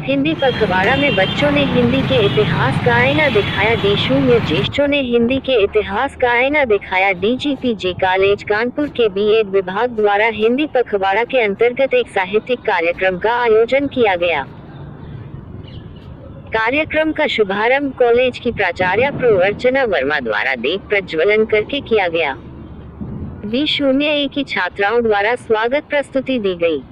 हिंदी पखवाड़ा में बच्चों ने हिंदी के इतिहास का आईना दिखाया। डी में ज्येष्ठों ने हिंदी के इतिहास का आईना दिखाया। DGPG कॉलेज कानपुर के B.Ed विभाग द्वारा हिंदी पखवाड़ा के अंतर्गत एक साहित्यिक कार्यक्रम का आयोजन किया गया। कार्यक्रम का शुभारंभ कॉलेज की प्राचार्य प्रो अर्चना वर्मा द्वारा दीप प्रज्वलन करके किया गया। D01 की छात्राओं द्वारा स्वागत प्रस्तुति दी गई।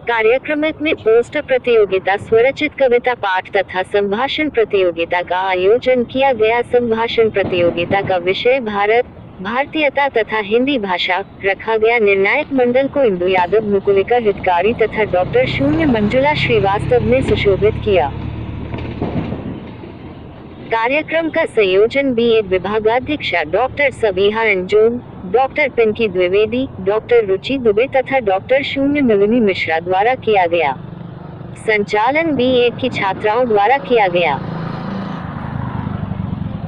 कार्यक्रम में पोस्टर प्रतियोगिता, स्वरचित कविता पाठ तथा संभाषण प्रतियोगिता का आयोजन किया गया। संभाषण प्रतियोगिता का विषय भारत, भारतीयता तथा हिंदी भाषा रखा गया। निर्णायक मंडल को इंदु यादव, मुकुलिका हितकारी तथा डॉक्टर शून्य मंजुला श्रीवास्तव ने सुशोभित किया। कार्यक्रम का संयोजन B.Ed विभागाध्यक्षा doctor Sabiha Anjum, doctor Pinky Dwivedi, doctor Ruchi Dubey तथा डॉक्टर शून्य नलिनी मिश्रा द्वारा किया गया। संचालन B.Ed की छात्राओं द्वारा किया गया।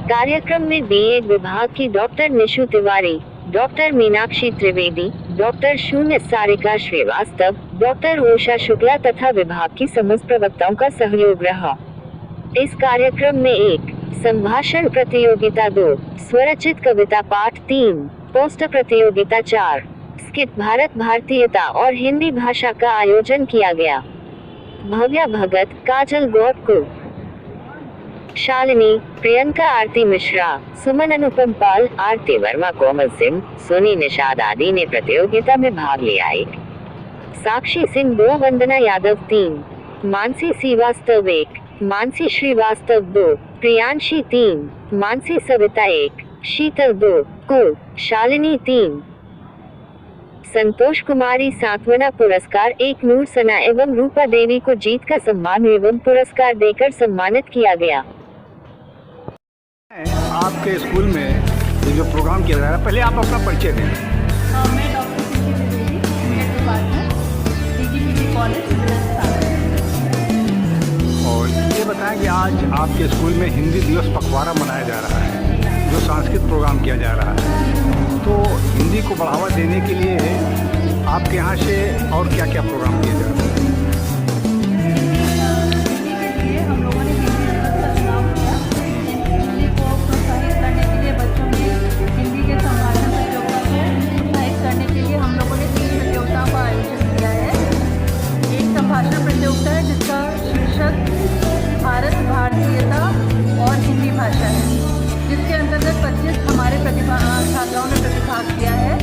कार्यक्रम में B.Ed विभाग की doctor Nishu Tiwari, doctor Meenakshi Trivedi, doctor शून्य सारिका श्रीवास्तव, डॉक्टर उषा शुक्ला तथा विभाग की समस्त प्रवक्ताओं का सहयोग रहा। इस कार्यक्रम में 1 संभाषण प्रतियोगिता, 2 स्वरचित कविता पाठ, 3 पोस्टर प्रतियोगिता, 4 स्किट भारत, भारतीयता और हिंदी भाषा का आयोजन किया गया। भव्या भगत, काजल गौरकुर, शालिनी, प्रियंका आरती मिश्रा, सुमन अनुपम पाल, आरती वर्मा, कोमल सिंह, सोनी निषाद आदि ने प्रतियोगिता में भाग लिया। 1 साक्षी सिंह, 2 वंदना यादव, 3 मानसी श्रीवास्तव, 1 मानसी श्रीवास्तव, 2 प्रियांशी, 3 मानसी सविता, 1 शीतल, 2 कुल शालिनी, 3 संतोष कुमारी। सांत्वना पुरस्कार 1 नूर सना एवं रूपा देवी को जीत का सम्मान एवं पुरस्कार देकर सम्मानित किया गया। आपके स्कूल में ये जो प्रोग्राम किया जा रहा है, पहले आप अपना परिचय दें। मैं doctor Pinky Dwivedi, B.Ed department, DGPG college. और ये बताएं कि आज आपके स्कूल में हिंदी दिवस पखवाड़ा मनाया जा रहा है, जो सांस्कृतिक प्रोग्राम किया जा रहा है, तो हिंदी को बढ़ावा देने के लिए आपके यहाँ से और क्या क्या प्रोग्राम किए जा रहे हैं? हिंदी के लिए हम लोगों ने हिंदी दिवस का चुनाव किया। हिंदी को प्रोत्साहित करने के लिए बच्चों में हिंदी के संभाषण प्रतियोगिता को प्रोत्साहित करने के लिए हम लोगों ने 3 प्रतियोगिताओं का आयोजन किया है। एक संभाषण प्रतियोगिता है जिसका शीर्षक भारत, भारतीयता और हिंदी भाषा है, जिसके अंतर्गत 25 हमारे छात्राओं ने प्रतिभाग किया है,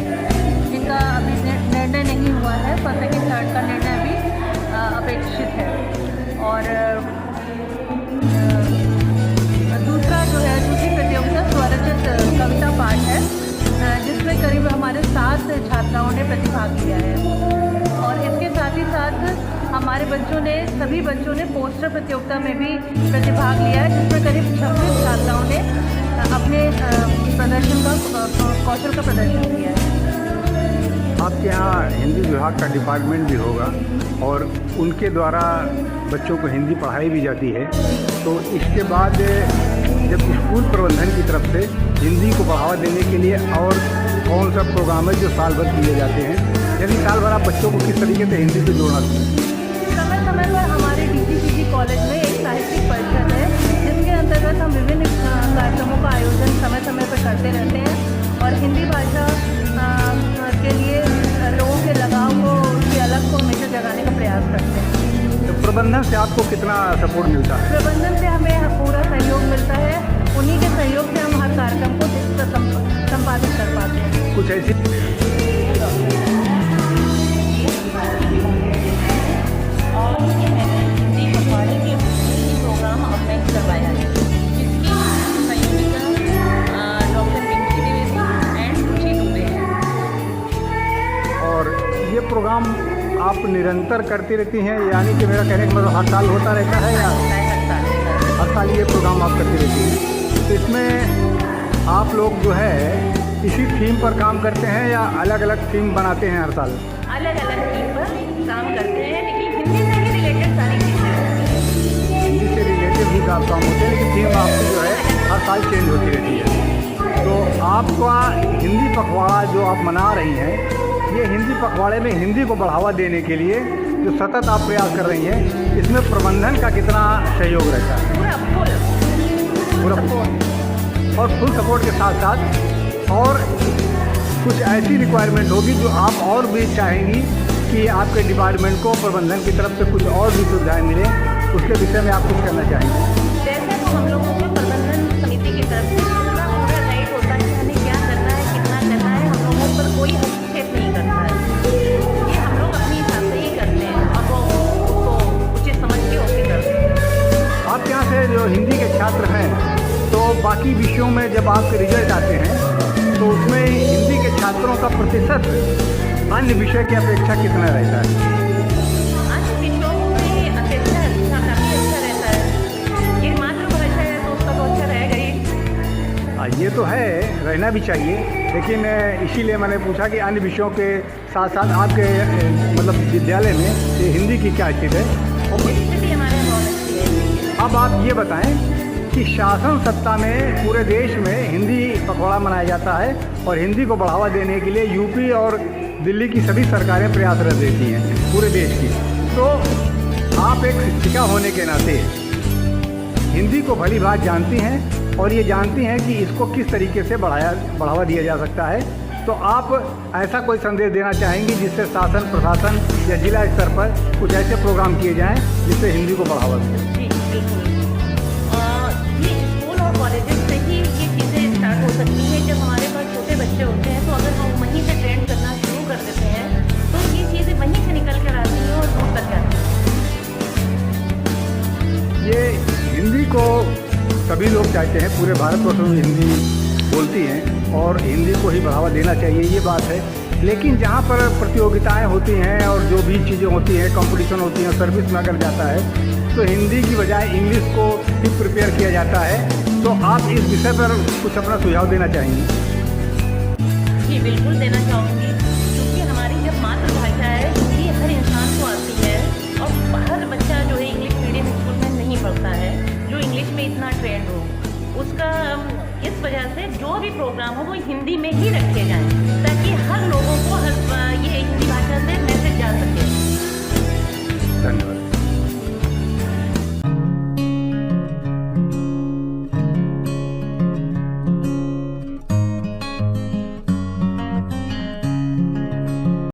जिनका अभी निर्णय नहीं हुआ है। फर्स्ट सेकंड थर्ड का निर्णय अभी अपेक्षित है। और दूसरा जो है, दूसरी प्रतियोगिता स्वरचित कविता पाठ है, जिसमें करीब हमारे 7 छात्राओं ने प्रतिभाग किया है। और इसके साथ ही साथ हमारे सभी बच्चों ने पोस्टर प्रतियोगिता में भी प्रतिभाग लिया है, जिसमें करीब 26 छात्राओं ने अपने प्रदर्शन का कौशल का प्रदर्शन किया है। आपके यहाँ हिंदी विभाग का डिपार्टमेंट भी होगा और उनके द्वारा बच्चों को हिंदी पढ़ाई भी जाती है, तो इसके बाद जब स्कूल प्रबंधन की तरफ से हिंदी को बढ़ावा देने के लिए और कौन सा प्रोग्राम है जो साल भर किए जाते हैं, यानी साल भर आप बच्चों को किस तरीके से हिंदी से जोड़ना चाहिए? समय समय पर हमारे DGPG कॉलेज में एक साहित्यिक परिषद है, जिसके अंतर्गत हम विभिन्न कार्यक्रमों का आयोजन समय समय पर करते रहते हैं और हिंदी भाषा के लिए लोगों के लगाव को, उसकी अलग को हमेशा जगाने का प्रयास करते हैं। तो प्रबंधन से आपको कितना सपोर्ट मिलता है? प्रबंधन से हमें पूरा सहयोग मिलता है। उन्हीं के सहयोग से हम हर कार्यक्रम को संपादित कर पाते हैं। कुछ ऐसी और हिंदी पखवाड़े के प्रोग्राम ऑर्गेनाइज करवाया है, जिसकी संयोजिका डॉक्टर पिंकी द्विवेदी एंड रुचि दुबे है। और ये प्रोग्राम आप निरंतर करती रहती हैं, यानी कि मेरा कहने का मतलब हर साल होता रहता है या हर साल ये प्रोग्राम आप करती रहती हैं? तो इसमें आप लोग जो है इसी थीम पर काम करते हैं या अलग अलग थीम बनाते हैं हर साल? अलग अलग थीम पर काम करते हैं, लेकिन हिंदी से ही रिलेटेड सारी चीज़ें होती हैं। हिंदी से रिलेटेड भी काम होते हैं, लेकिन थीम आपकी जो है हर साल चेंज होती रहती है। तो आपका हिंदी पखवाड़ा जो आप मना रही हैं, ये हिंदी पखवाड़े में हिंदी को बढ़ावा देने के लिए जो सतत आप प्रयास कर रही हैं, इसमें प्रबंधन का कितना सहयोग रहता है? पूरा और फुल सपोर्ट के साथ साथ और कुछ ऐसी रिक्वायरमेंट होगी जो आप और भी चाहेंगी कि आपके डिपार्टमेंट को प्रबंधन की तरफ से कुछ और भी सुविधाएं मिलें, उसके विषय में आप कुछ करना चाहेंगे? वैसे तो हम लोगों को प्रबंधन समिति की तरफ से पूरा राइट होता है कि हमें क्या करना है, कितना करना है, हम लोगों पर कोई हस्तक्षेप नहीं करता है। ये हम लोग अपने हिसाब से ही करते हैं और वो उसको उचित समझ के ओके करते हैं। आप यहाँ से जो हिंदी के छात्र हैं, तो बाकी विषयों में जब आपके रिजल्ट आते हैं तो उसमें हिंदी के छात्रों का प्रतिशत अन्य विषय की अपेक्षा कितना रहता है? अन्य विषयों में अपेक्षा काफ़ी अच्छा रहता है। ये मातृभाषा है तो उसका तो अच्छा रहेगा ही। ये तो है, रहना भी चाहिए, लेकिन इसीलिए मैंने पूछा कि अन्य विषयों के साथ साथ आपके मतलब विद्यालय में ये हिंदी की क्या स्थिति है? स्थिति हमारे यहाँ बहुत अच्छी है। अब आप ये बताएं कि शासन सत्ता में पूरे देश में हिंदी पखवाड़ा मनाया जाता है और हिंदी को बढ़ावा देने के लिए यूपी और दिल्ली की सभी सरकारें प्रयासरत रहती हैं पूरे देश की। तो आप एक शिक्षिका होने के नाते हिंदी को भली बात जानती हैं और ये जानती हैं कि इसको किस तरीके से बढ़ावा दिया जा सकता है। तो आप ऐसा कोई संदेश देना चाहेंगी जिससे शासन प्रशासन या जिला स्तर पर कुछ ऐसे प्रोग्राम किए जाएँ जिससे हिंदी को बढ़ावा मिले? जी बिल्कुल। ये स्कूल और कॉलेजेस से ही ये चीज़ें स्टार्ट हो सकती हैं। जब हमारे पास छोटे बच्चे होते हैं तो अगर हम वहीं से ट्रेंड करना शुरू कर देते हैं तो ये चीज़ें वहीं से निकल कर आती हैं और दूर तक जाती हैं। ये हिंदी को सभी लोग चाहते हैं, पूरे भारतवर्ष में हिंदी बोलती हैं और हिंदी को ही बढ़ावा देना चाहिए, ये बात है। लेकिन जहाँ पर प्रतियोगिताएं होती हैं और जो भी चीज़ें होती हैं, कंपटीशन होती हैं, सर्विस में अगर जाता है तो हिंदी की बजाय इंग्लिश को ही प्रिपेयर किया जाता है। तो आप इस विषय पर कुछ अपना सुझाव देना चाहेंगी? जी बिल्कुल देना चाहूँगी।